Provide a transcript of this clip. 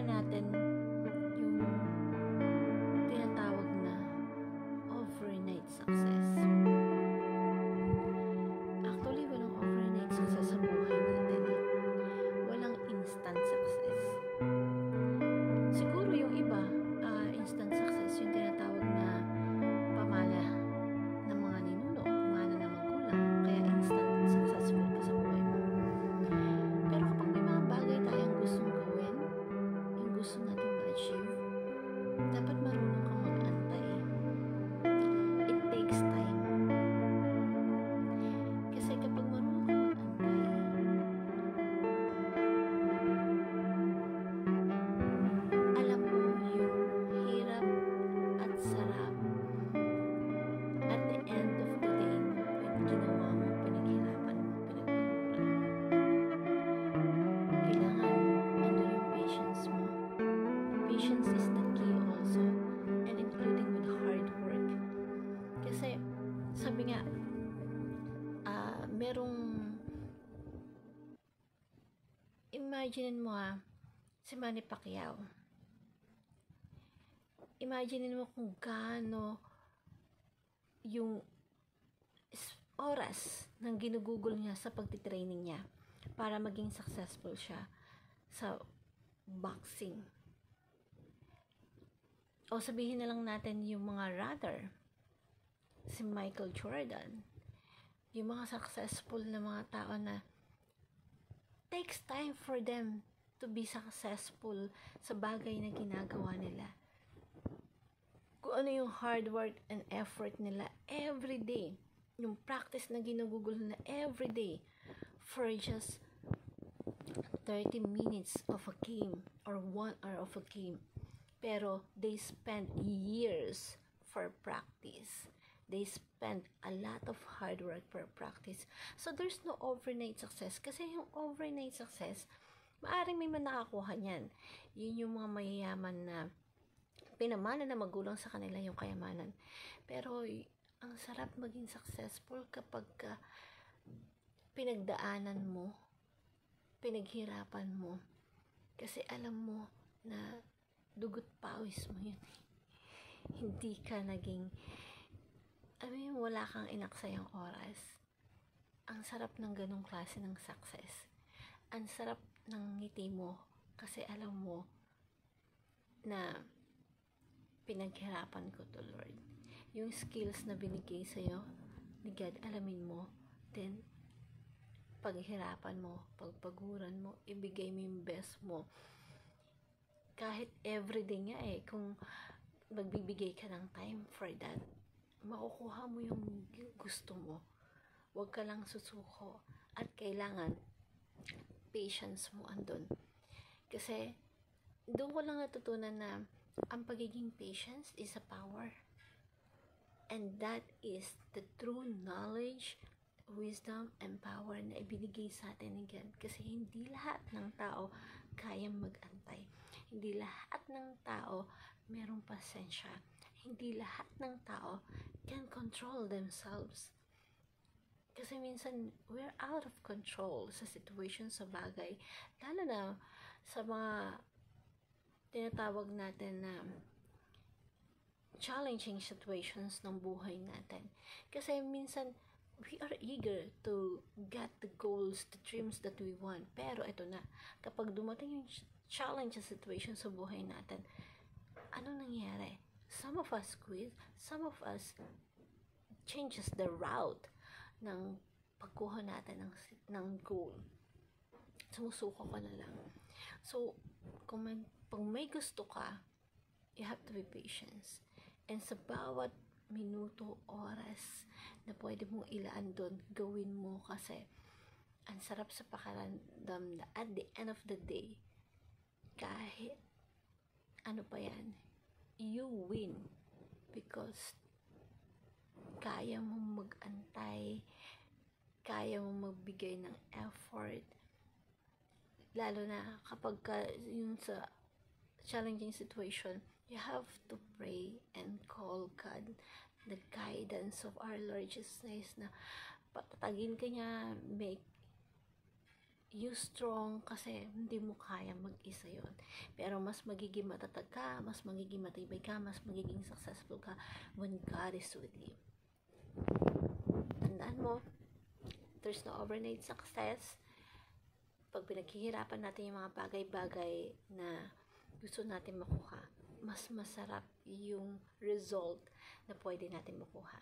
natin yung tinatawag na overnight success. Actually, walang overnight success sa buhay natin eh. Walang instant success. Siguro yung iba, instant success, yung tinatawag na pamana ng mga ninuno, pamana ng magulang, kaya instant successful ka sa buhay mo. Pero kapag may mga bagay tayong gustong gawin, yung gusto natin ma-achieve, dapat marunong kang mag-antay. It takes time. Kasi kapag marunong kang mag-antay, alam mo yung hirap at sarap at the end of the day, when ginawa mo, pinaghirapan mo, pinagpaguran mo, kailangan andun yung patience mo. Patience is the key also, and including with hard work. Kasi sabi nga, merong imaginin mo si Manny Pacquiao. Imaginin mo kung gaano yung oras ng ginugugol niya sa pagtitraining niya para maging successful siya sa boxing. O sabihin na lang natin yung mga runner, si Michael Jordan, yung mga successful na mga tao na takes time for them to be successful sa bagay na ginagawa nila. Kung ano yung hard work and effort nila every day, yung practice na ginugugol na every day for just 30 minutes of a game or 1 hour of a game. Pero they spend years for practice. They spend a lot of hard work for practice. So there's no overnight success. Kasi yung overnight success, maaaring may nakakuha niyan. Yun yung mga mayayaman na pinamana na magulang sa kanila yung kayamanan. Pero ang sarap maging successful kapag pinagdaanan mo, pinaghirapan mo. Kasi alam mo na dugot pawis mo yun. Hindi ka naging, wala kang inaksayang oras. Ang sarap ng ganong klase ng success. Ang sarap ng ngiti mo kasi alam mo na pinaghirapan ko to, Lord. Yung skills na binigay sa'yo ni God, alamin mo, then paghirapan mo, pagpaguran mo, ibigay mo yung best mo. Kahit everyday nga kung magbibigay ka ng time for that, makukuha mo yung gusto mo. Huwag ka lang susuko at kailangan patience mo andun. Kasi doon ko lang natutunan na ang pagiging patience is a power. And that is the true knowledge, wisdom, and power na ibinigay sa atin ni God. Kasi hindi lahat ng tao kayang mag-antay. Hindi lahat ng tao merong pasensya. Hindi lahat ng tao can control themselves. Kasi minsan, we're out of control sa situation, sa bagay. Lalo na sa mga tinatawag natin na challenging situations ng buhay natin. Kasi minsan, we are eager to get the goals, the dreams that we want. Pero ito na, kapag dumating yung challenge situation sa buhay natin, ano nangyari? Some of us quit, some of us changes the route ng pagkuha natin ng goal. Sumusuko ka na lang. So, pag may gusto ka, you have to be patient. And sa bawat minuto, oras na pwede mong ilaan doon, gawin mo kasi ang sarap sa pakiramdam na at the end of the day, kahit ano pa yan, you win because kaya mong mag-antay, kaya mong magbigay ng effort, lalo na kapag yung sa challenging situation, you have to pray and call God, the guidance of our Lord Jesus Christ, na patatagin ka niya, you strong kasi hindi mo kaya mag-isa yon. Pero mas magiging matatag ka, mas magiging matibay ka, mas magiging successful ka when God is with you. Tandaan mo, there's no overnight success. Pag pinaghihirapan natin yung mga bagay-bagay na gusto natin makuha, mas masarap yung result na pwede natin makuha.